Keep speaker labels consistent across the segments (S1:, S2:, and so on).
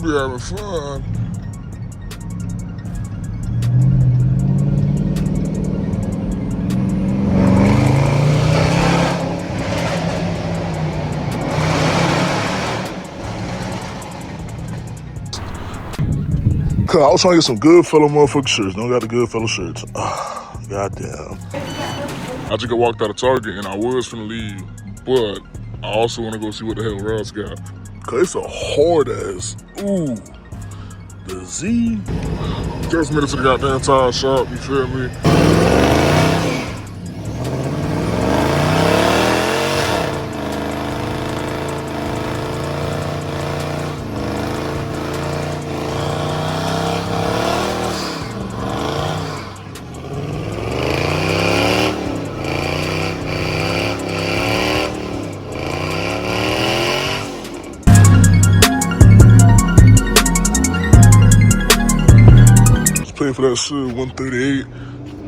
S1: be having fun. Cause I was trying to get some good fellow motherfucking shirts. Don't got the good fellow shirts. Goddamn. I just got walked out of Target and I was finna leave, but I also want to go see what the hell Ross got. Cause it's a hard ass. Ooh. The Z. Just made it to the goddamn tire shop, you feel me? Paying for that shit, 138,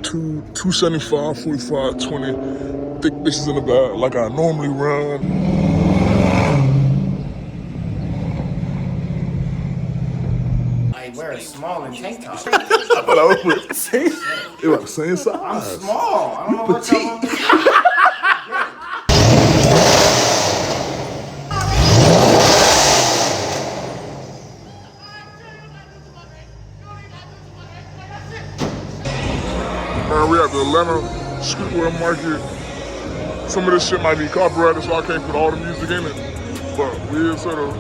S1: 275, 45, 20. Thick bitches in the back, like I normally run.
S2: I wear a small and tank top.
S1: I thought I was with the same. They were the same size.
S2: I'm small. I don't know what y'all want me to do.
S1: We at the Atlanta streetwear market. Some of this shit might be copyrighted, so I can't put all the music in it. But we sort of.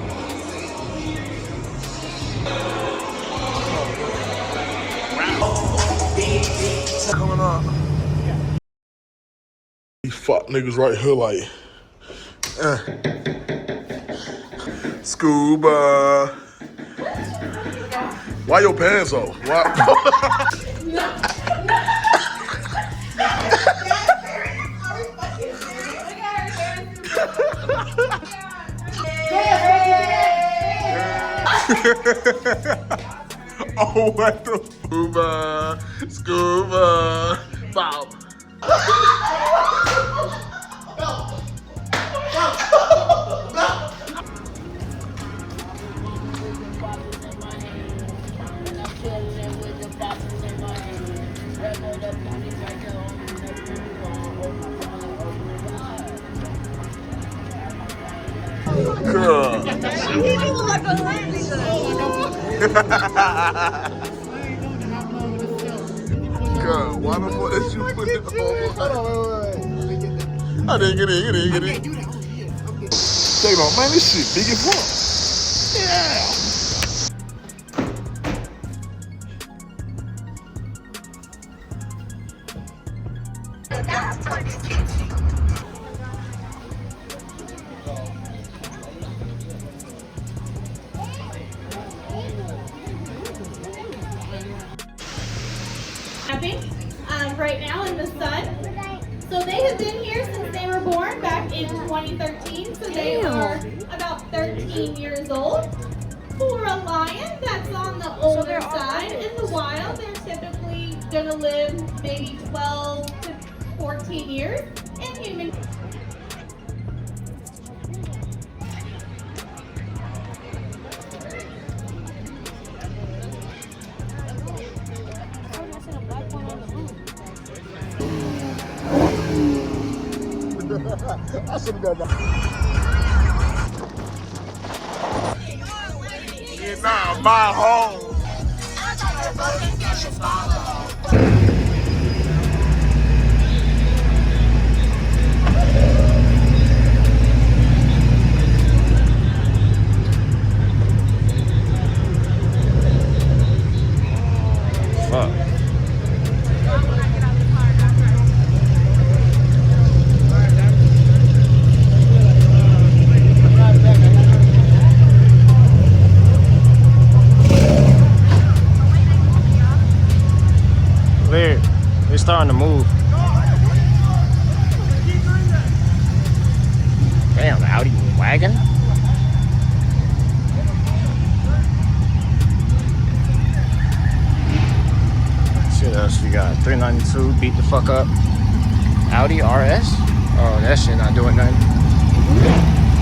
S1: Coming up. These fuck niggas right here, like. Scuba. Why your pants off? Why? Oh, what the scuba, Bob. God. God, why the fuck did you put it on? I didn't get it. Say no, man, this shit big as fuck. Yeah.
S3: Right now in the sun. So they have been here since they were born back in 2013. So they are about 13 years old. For a lion, that's on the older side. In the wild, they're typically gonna live maybe 12 to 14 years. And human.
S1: I should have got that. It's not my home.
S2: Fuck. They're starting to move. Damn, the Audi wagon. Shit else we got? 392, beat the fuck up. Audi RS? Oh, that shit not doing nothing.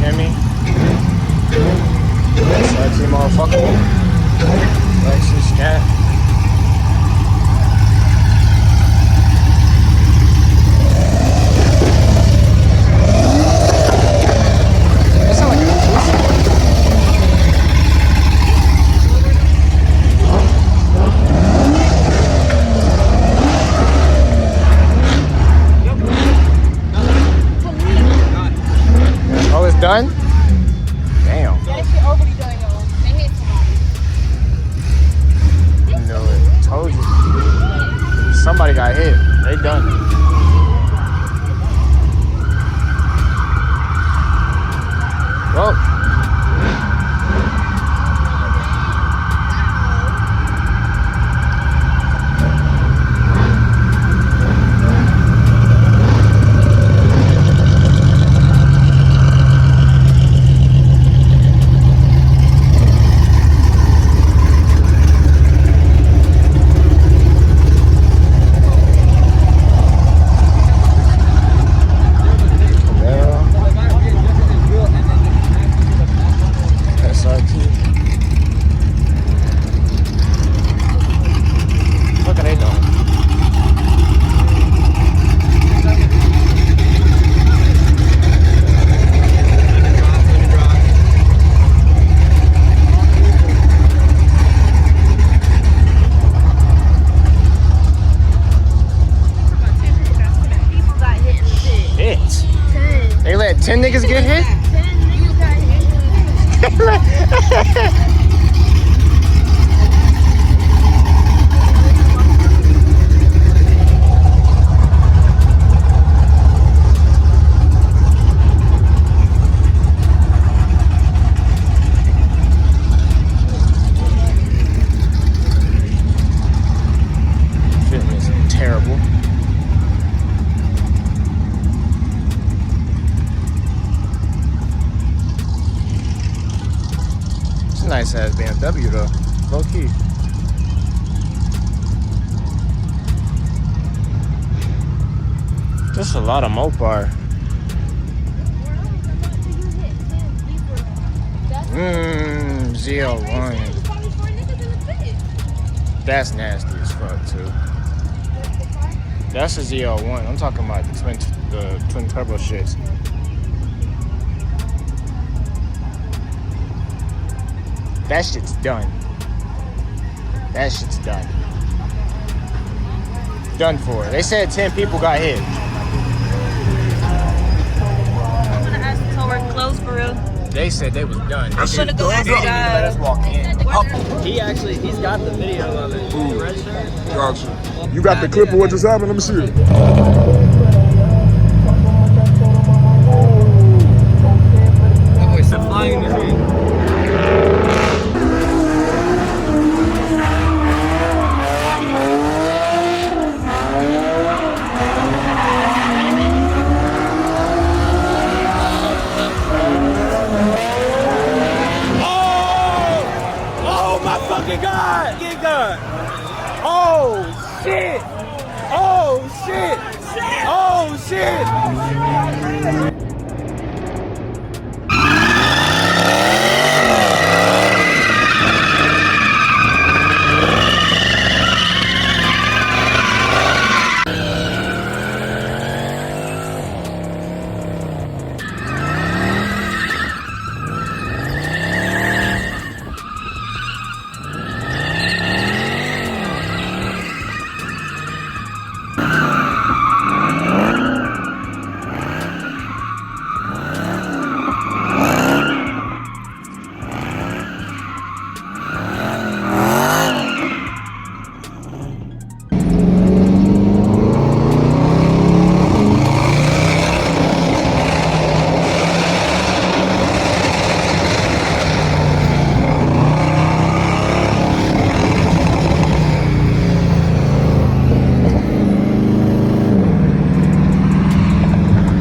S2: Hemi. Sexy motherfucker. Sexy scat. That sound like a police horn. Oh, it's done? Damn.
S4: That shit already done, y'all. They hit somebody.
S2: Knew it. Told you. Somebody got hit. They done. Well. What are they doing? Hit. They let 10 niggas get hit?
S4: 10 niggas got hit.
S2: Fitness is terrible. It's a nice ass BMW though. Low key. Just a lot of mopar. Z01. That's nasty as fuck too. That's a Z01. I'm talking about the twin turbo shits. That shit's done. That shit's done. Done for. They said 10 people got hit.
S5: I'm gonna ask the tower closed for real.
S2: They said they was done.
S5: I'm gonna go ask the
S2: Let us
S5: guy.
S2: walk in.
S6: He's got the video of it.
S1: Ooh.
S6: Red shirt.
S1: Gotcha. You got the clip of what just happened? Let me see it.
S6: That boy said flying in the ring. Oh my fucking God! Get God! Oh shit! Oh shit! Oh shit!